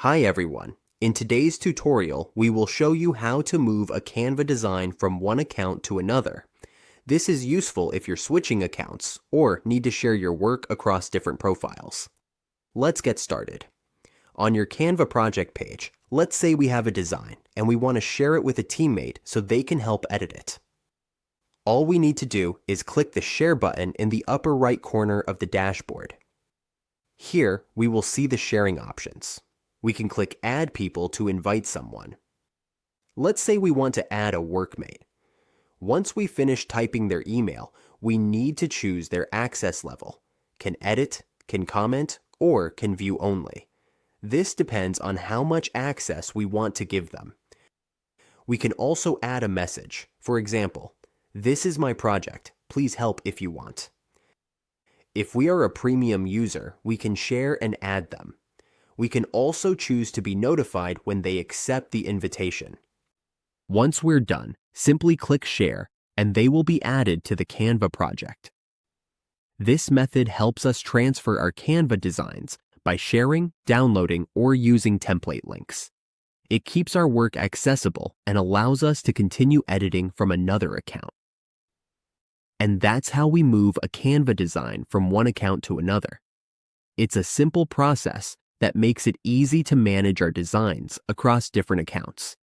Hi everyone. In today's tutorial, we will show you how to move a Canva design from one account to another. This is useful if you're switching accounts or need to share your work across different profiles. Let's get started. On your Canva project page, let's say we have a design and we want to share it with a teammate so they can help edit it. All we need to do is click the Share button in the upper right corner of the dashboard. Here, we will see the sharing options. We can click Add People to invite someone. Let's say we want to add a workmate. Once we finish typing their email, we need to choose their access level, can edit, can comment, or can view only. This depends on how much access we want to give them. We can also add a message. For example, "This is my project. Please help if you want." If we are a premium user, we can share and add them. We can also choose to be notified when they accept the invitation. Once we're done, simply click Share, and they will be added to the Canva project. This method helps us transfer our Canva designs by sharing, downloading, or using template links. It keeps our work accessible and allows us to continue editing from another account. And that's how we move a Canva design from one account to another. It's a simple process that makes it easy to manage our designs across different accounts.